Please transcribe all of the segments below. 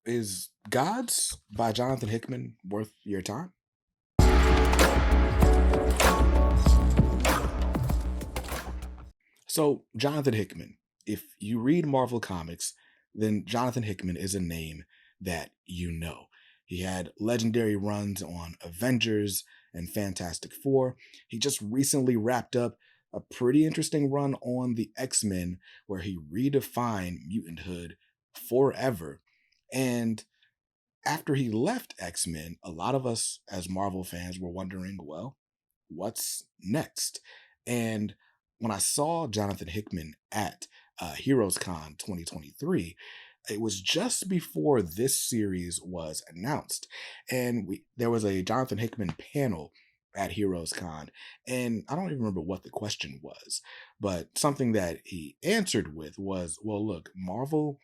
Is Gods by Jonathan Hickman worth your time? So, Jonathan Hickman, if you read Marvel Comics, then Jonathan Hickman is a name that you know. He had legendary runs on Avengers and Fantastic Four. He just recently wrapped up a pretty interesting run on the X-Men where he redefined mutanthood forever. And after he left X-Men, a lot of us as Marvel fans were wondering, well, what's next? And when I saw Jonathan Hickman at Heroes Con 2023, it was just before this series was announced. And there was a Jonathan Hickman panel at Heroes Con. And I don't even remember what the question was, but something that he answered with was, well, look, Marvel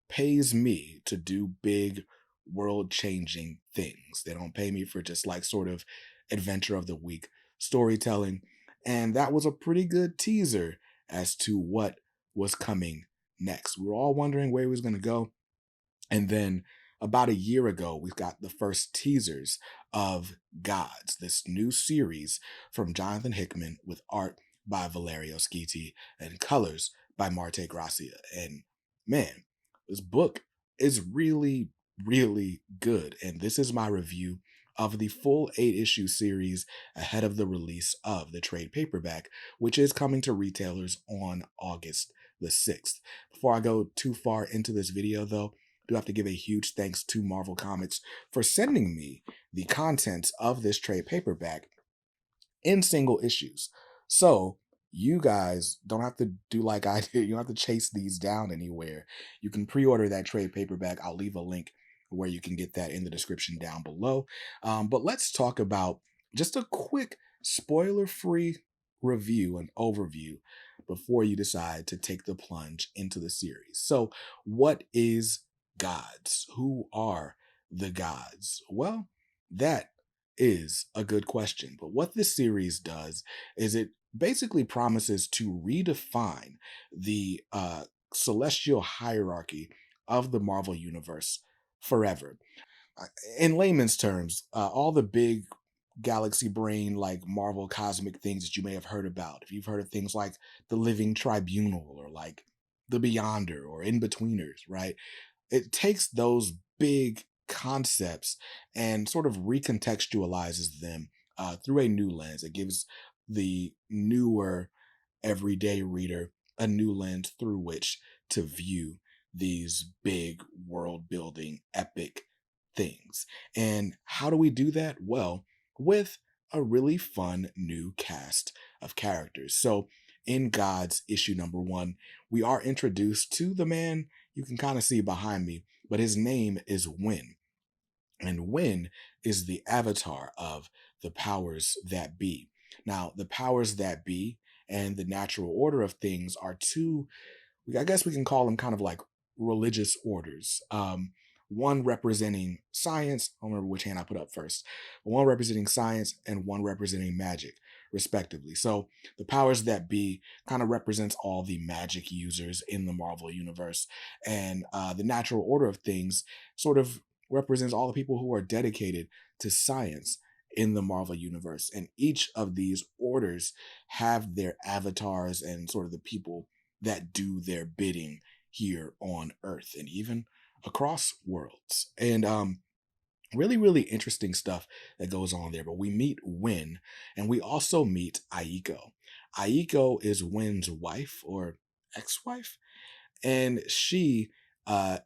pays me to do big world changing things. They don't pay me for just like sort of adventure of the week storytelling. And that was a pretty good teaser as to what was coming next. We were all wondering where he was going to go. And then about a year ago, we got the first teasers of Gods, this new series from Jonathan Hickman with art by Valerio Schiti and colors by Marte Gracia. And man, this book is really, really good. And this is my review of the full 8-issue series ahead of the release of the trade paperback, which is coming to retailers on August the 6th. Before I go too far into this video, though, I do have to give a huge thanks to Marvel Comics for sending me the contents of this trade paperback in single issues. So you guys don't have to do like I did. You don't have to chase these down anywhere. You can pre-order that trade paperback. I'll leave a link where you can get that in the description down below. But let's talk about just a quick spoiler-free review and overview before you decide to take the plunge into the series. So what is Gods? Who are the Gods? Well, that is a good question. But what this series does is it basically promises to redefine the celestial hierarchy of the Marvel Universe forever. Uh, In layman's terms, all the big galaxy brain, like Marvel cosmic things that you may have heard about, if you've heard of things like the Living Tribunal or like the Beyonder or In Betweeners, right? It takes those big concepts and sort of recontextualizes them through a new lens. It gives the newer everyday reader a new lens through which to view these big world building epic things. And how do we do that? Well, with a really fun new cast of characters. So in God's issue number 1, we are introduced to the man you can kind of see behind me, but his name is Win. And Win is the avatar of the powers that be. Now, the powers that be and the natural order of things are two, I guess we can call them kind of like religious orders. One representing science, I don't remember which hand I put up first, but one representing science and one representing magic, respectively. So the powers that be kind of represents all the magic users in the Marvel universe, and the natural order of things sort of represents all the people who are dedicated to science in the Marvel universe. And each of these orders have their avatars and sort of the people that do their bidding here on Earth and even across worlds. And really, really interesting stuff that goes on there. But we meet Win and we also meet Aiko. Aiko is Win's wife or ex-wife, and she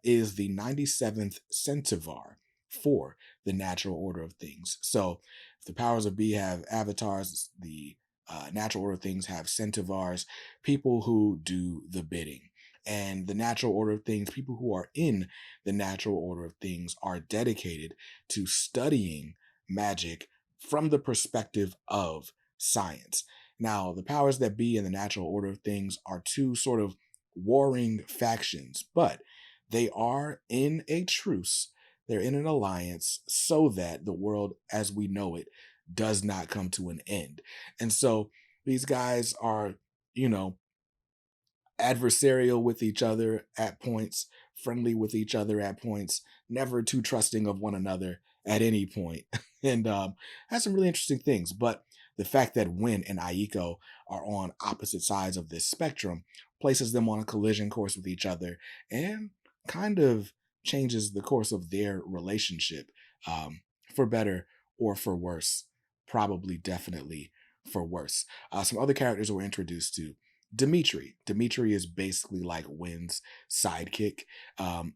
is the 97th centaur for the natural order of things. So if the powers of B have avatars, the natural order of things have centaurs, people who do the bidding. And the natural order of things, people who are in the natural order of things are dedicated to studying magic from the perspective of science. Now, the powers that be and the natural order of things are two sort of warring factions, but they are in a truce. They're in an alliance so that the world as we know it does not come to an end. And so these guys are, you know, adversarial with each other at points friendly with each other at points, never too trusting of one another at any point, and has some really interesting things. But the fact that Win and Aiko are on opposite sides of this spectrum places them on a collision course with each other and kind of changes the course of their relationship, for better or for worse. Probably, definitely for worse. Some other characters we're introduced to. Dimitri. Dimitri is basically like Win's sidekick.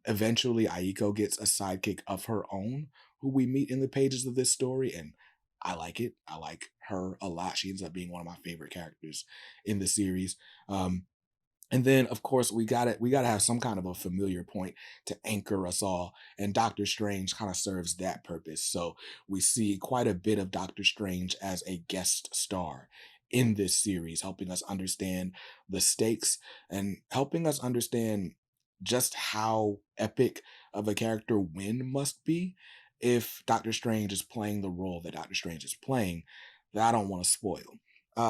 Eventually, Aiko gets a sidekick of her own, who we meet in the pages of this story, and I like it. I like her a lot. She ends up being one of my favorite characters in the series. Um, and then, of course, we gotta have some kind of a familiar point to anchor us all, and Doctor Strange kind of serves that purpose. So we see quite a bit of Doctor Strange as a guest star in this series, helping us understand the stakes and helping us understand just how epic of a character Win must be if Doctor Strange is playing the role that Doctor Strange is playing, that I don't want to spoil.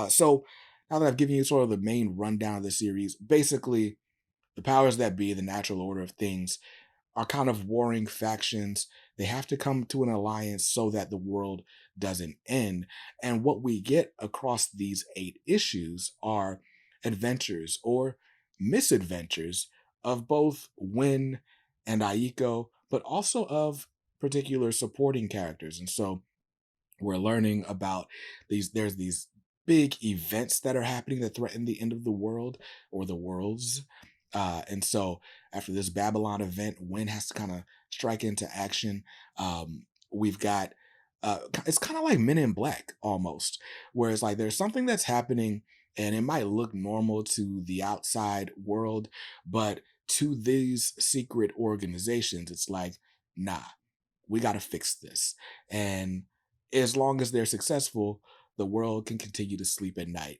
So now that I've given you sort of the main rundown of the series, basically the powers that be, the natural order of things, are kind of warring factions. They have to come to an alliance so that the world doesn't end. And what we get across these 8 issues are adventures or misadventures of both Win and Aiko, but also of particular supporting characters. And so we're learning about there's these big events that are happening that threaten the end of the world or the worlds, and so after this Babylon event, Win has to kind of strike into action. We've got it's kind of like Men in Black almost, where it's like there's something that's happening and it might look normal to the outside world, but to these secret organizations it's like, nah, we got to fix this. And as long as they're successful, the world can continue to sleep at night,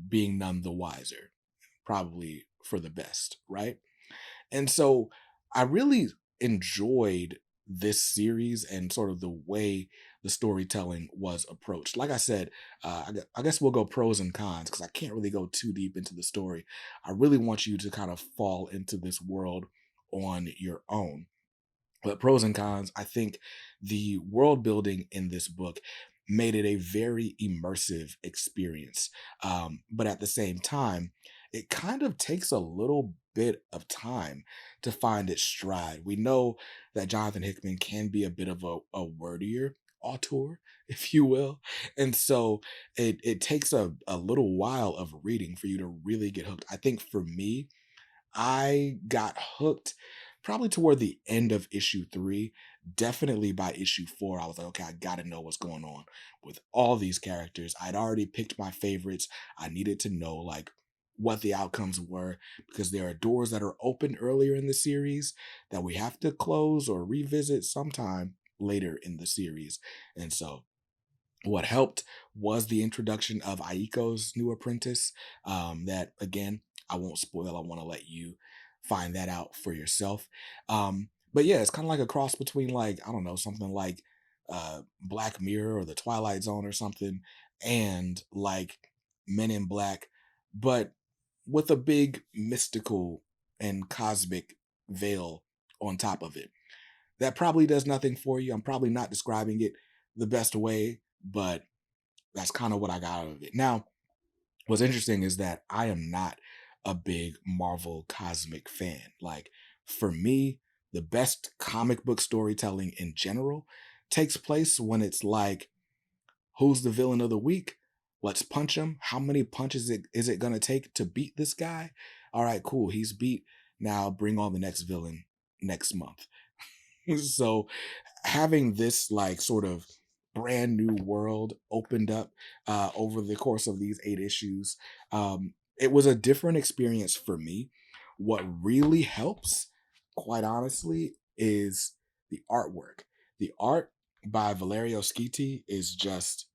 being none the wiser, probably for the best, right? And so I really enjoyed this series and sort of the way the storytelling was approached. Like I said, I guess we'll go pros and cons because I can't really go too deep into the story. I really want you to kind of fall into this world on your own. But pros and cons, I think the world building in this book made it a very immersive experience. But at the same time, it kind of takes a little bit of time to find its stride. We know that Jonathan Hickman can be a bit of a wordier auteur, if you will. And so it takes a little while of reading for you to really get hooked. I think for me, I got hooked probably toward the end of issue 3. Definitely by issue 4, I was like, okay, I gotta know what's going on with all these characters. I'd already picked my favorites. I needed to know like what the outcomes were because there are doors that are open earlier in the series that we have to close or revisit sometime later in the series. And so what helped was the introduction of Aiko's new apprentice. That again, I won't spoil. I want to let you find that out for yourself. But yeah, it's kind of like a cross between like I don't know something like Black Mirror or the Twilight Zone or something, and like Men in Black, but with a big mystical and cosmic veil on top of it. That probably does nothing for you. I'm probably not describing it the best way, but that's kind of what I got out of it. Now, what's interesting is that I am not a big Marvel cosmic fan. Like, for me, the best comic book storytelling in general takes place when it's like, who's the villain of the week? Let's punch him. How many punches is it gonna take to beat this guy? All right, cool. He's beat. Now bring on the next villain next month. So having this like sort of brand new world opened up over the course of these 8 issues, it was a different experience for me. What really helps, quite honestly, is the artwork. The art by Valerio Schiti is just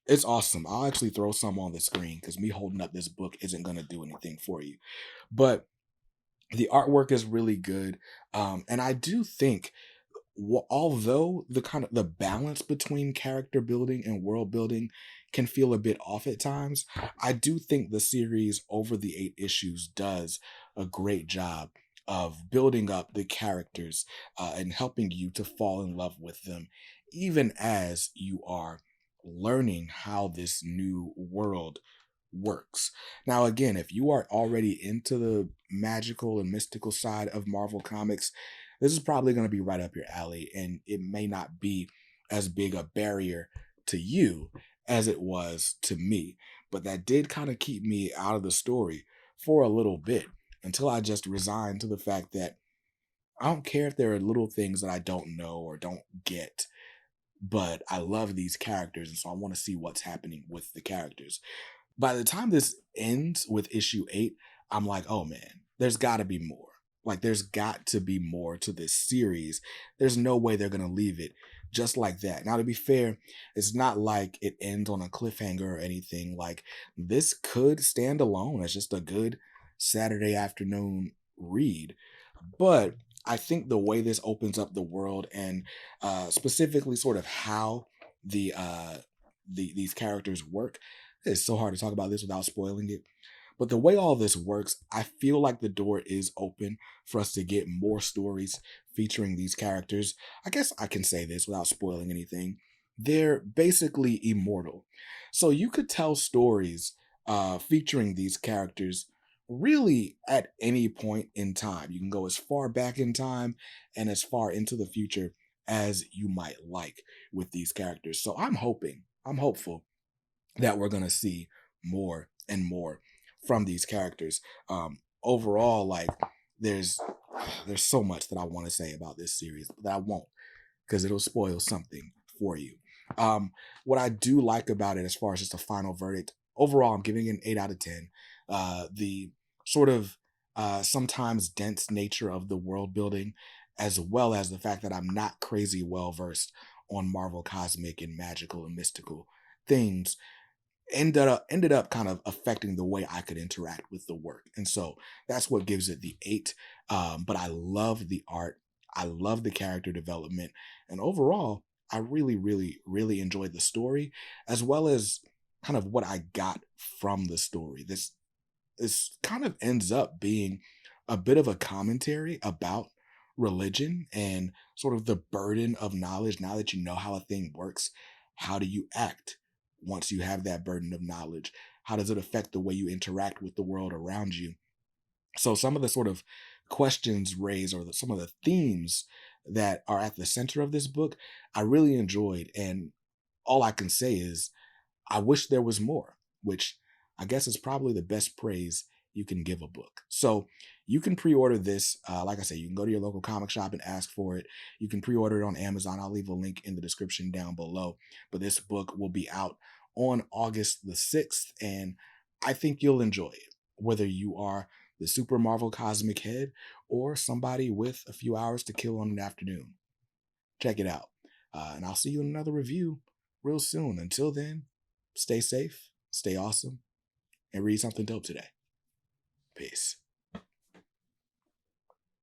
it's awesome. I'll actually throw some on the screen because me holding up this book isn't going to do anything for you. But the artwork is really good. And I do think although the kind of the balance between character building and world building can feel a bit off at times, I do think the series over the 8 issues does a great job of building up the characters and helping you to fall in love with them, even as you are learning how this new world works. Now, again, if you are already into the magical and mystical side of Marvel Comics, this is probably going to be right up your alley, and it may not be as big a barrier to you as it was to me. But that did kind of keep me out of the story for a little bit until I just resigned to the fact that I don't care if there are little things that I don't know or don't get, but I love these characters, and so I want to see what's happening with the characters. By the time this ends with issue 8, I'm like, oh man, there's got to be more. Like, there's got to be more to this series. There's no way they're going to leave it just like that. Now, to be fair, it's not like it ends on a cliffhanger or anything. Like, this could stand alone as just a good Saturday afternoon read. But I think the way this opens up the world and specifically sort of how these characters work, it's so hard to talk about this without spoiling it. But the way all this works, I feel like the door is open for us to get more stories featuring these characters. I guess I can say this without spoiling anything. They're basically immortal. So you could tell stories featuring these characters really at any point in time. You can go as far back in time and as far into the future as you might like with these characters. So I'm hopeful that we're going to see more and more from these characters. Overall, like, there's there's so much that I want to say about this series that I won't, because it'll spoil something for you. What I do like about it, as far as just a final verdict, overall, I'm giving it an 8 out of 10. The sort of sometimes dense nature of the world building, as well as the fact that I'm not crazy well versed on Marvel cosmic and magical and mystical things, ended up kind of affecting the way I could interact with the work. And so that's what gives it the 8. But I love the art. I love the character development. And overall, I really, really, really enjoyed the story, as well as kind of what I got from the story. This kind of ends up being a bit of a commentary about religion and sort of the burden of knowledge. Now that you know how a thing works, how do you act once you have that burden of knowledge? How does it affect the way you interact with the world around you? So some of the sort of questions raised, or some of the themes that are at the center of this book, I really enjoyed. And all I can say is I wish there was more, which I guess is probably the best praise you can give a book. So you can pre-order this. Like I said, you can go to your local comic shop and ask for it. You can pre-order it on Amazon. I'll leave a link in the description down below. But this book will be out on August the 6th, and I think you'll enjoy it, whether you are the Super Marvel Cosmic Head or somebody with a few hours to kill on an afternoon. Check it out. And I'll see you in another review real soon. Until then, stay safe, stay awesome, and read something dope today. Peace.